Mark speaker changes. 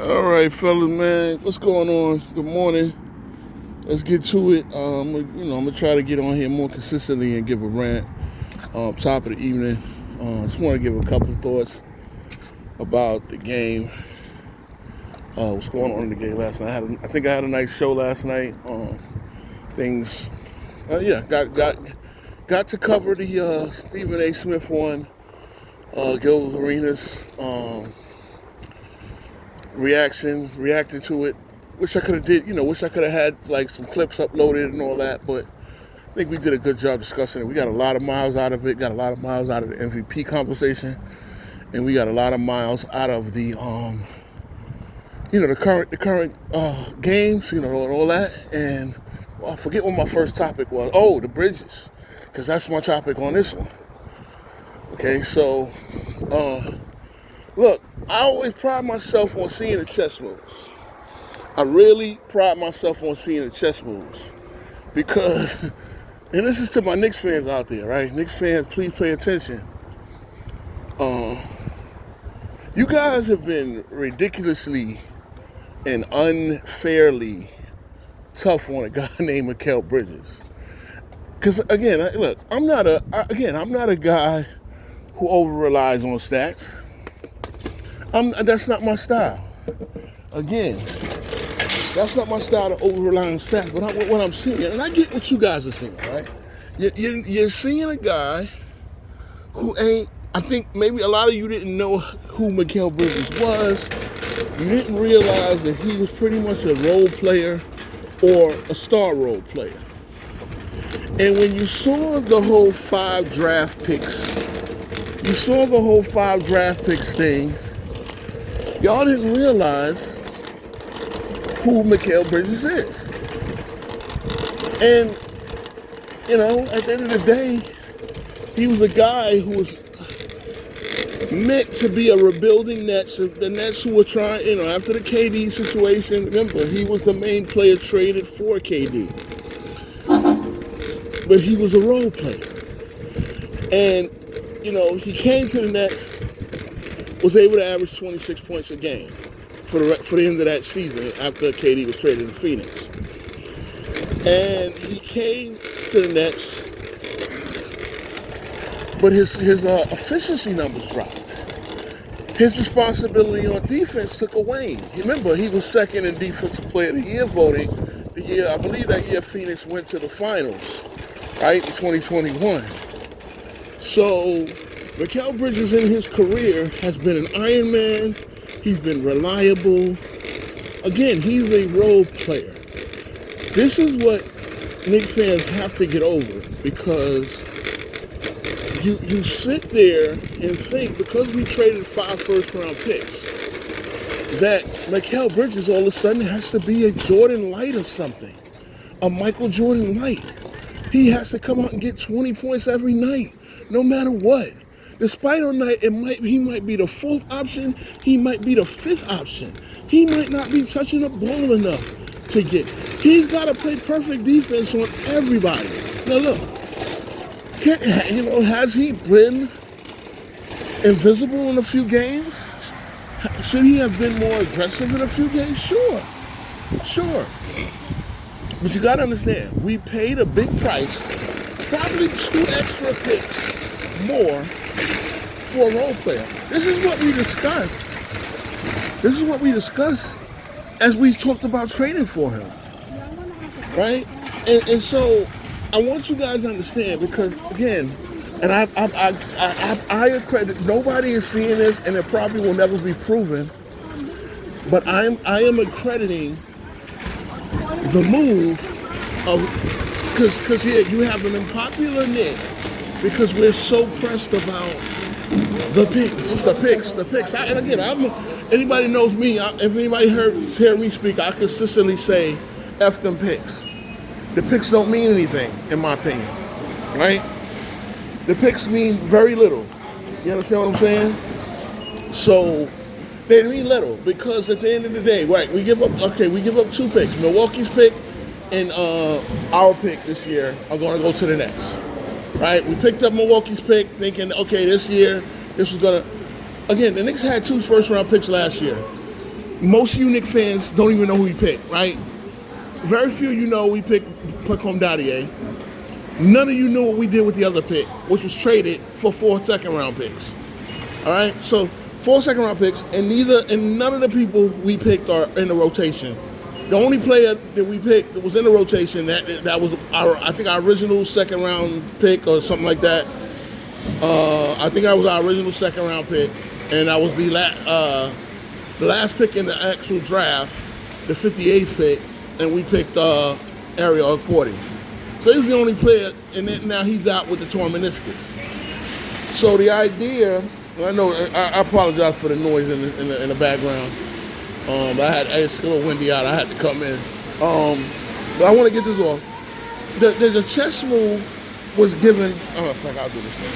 Speaker 1: All right, fellas, man. What's going on? Good morning. Let's get to it. I'm gonna try to get on here more consistently and give a rant. Top of the evening. Just want to give a couple of thoughts about the game. What's going on in the game last night? I think I had a nice show last night. Things. Yeah, got to cover the Stephen A. Smith one. Gil Arenas. Reacted to it. Wish I could have wish I could have had like some clips uploaded and all that, but I think we did a good job discussing it. We got a lot of miles out of it, got a lot of miles out of the MVP conversation, and we got a lot of miles out of the the current games, and all that. And I forget what my first topic was. Oh, the bridges, because that's my topic on this one. Okay, so look, I always pride myself on seeing the chess moves. I really pride myself on seeing the chess moves because, and this is to my Knicks fans out there, right? Knicks fans, please pay attention. You guys have been ridiculously and unfairly tough on a guy named Mikal Bridges. Because again, look, I'm not a guy who over relies on stats. That's not my style. Again, that's not my style to over rely on stats. But what I'm seeing, and I get what you guys are seeing, right? You're seeing a guy who ain't. I think maybe a lot of you didn't know who Mikal Bridges was. You didn't realize that he was pretty much a role player or a star role player. And when you saw the whole five draft picks thing, y'all didn't realize who Mikal Bridges is. And, at the end of the day, he was a guy who was meant to be a rebuilding Nets. The Nets who were trying, after the KD situation, remember, he was the main player traded for KD. But he was a role player. And, he came to the Nets, was able to average 26 points a game for the end of that season after KD was traded to Phoenix. And he came to the Nets, but his efficiency numbers dropped. His responsibility on defense took away. Remember, he was second in Defensive Player of the Year voting. I believe that year Phoenix went to the finals, right, in 2021. So, Mikal Bridges in his career has been an Iron Man. He's been reliable. Again, he's a role player. This is what Knicks fans have to get over, because you sit there and think, because we traded 5 first-round picks, that Mikal Bridges all of a sudden has to be a Jordan Light or something, a Michael Jordan Light. He has to come out and get 20 points every night, no matter what. Despite on night, he might be the 4th option, he might be the 5th option. He might not be touching the ball enough to get. He's got to play perfect defense on everybody. Now look, has he been invisible in a few games? Should he have been more aggressive in a few games? Sure. But you got to understand, we paid a big price, probably 2 extra picks more for a role player. This is what we discussed as we talked about trading for him, right? And so I want you guys to understand, because again, and I accredit, nobody is seeing this, and it probably will never be proven, but I am accrediting the move of, because you have an unpopular Knick, because we're so pressed about the picks. And again, anybody knows me. If anybody heard me speak, I consistently say, F them picks. The picks don't mean anything, in my opinion, right? The picks mean very little. You understand what I'm saying? So they mean little, because at the end of the day, right, we give up 2 picks. Milwaukee's pick and our pick this year are going to go to the Nets. Right? We picked up Milwaukee's pick thinking, okay, this year, this was going to... Again, the Knicks had 2 first-round picks last year. Most Unique fans don't even know who we picked, right? Very few you know we picked Pacom Dadier. None of you knew what we did with the other pick, which was traded for 4 second-round picks. All right, so 4 second-round picks, and none of the people we picked are in the rotation. The only player that we picked that was in the rotation that was I think our original second-round pick or something like that. I think that was our original second-round pick, and that was the last pick in the actual draft, the 58th pick, and we picked Ariel Porty. So he was the only player, and then now he's out with the torn meniscus. So the idea, I know, I apologize for the noise in the background. It's a little windy out. I had to come in. But I want to get this off. The chess move was given. Oh, fuck! I'll do this thing.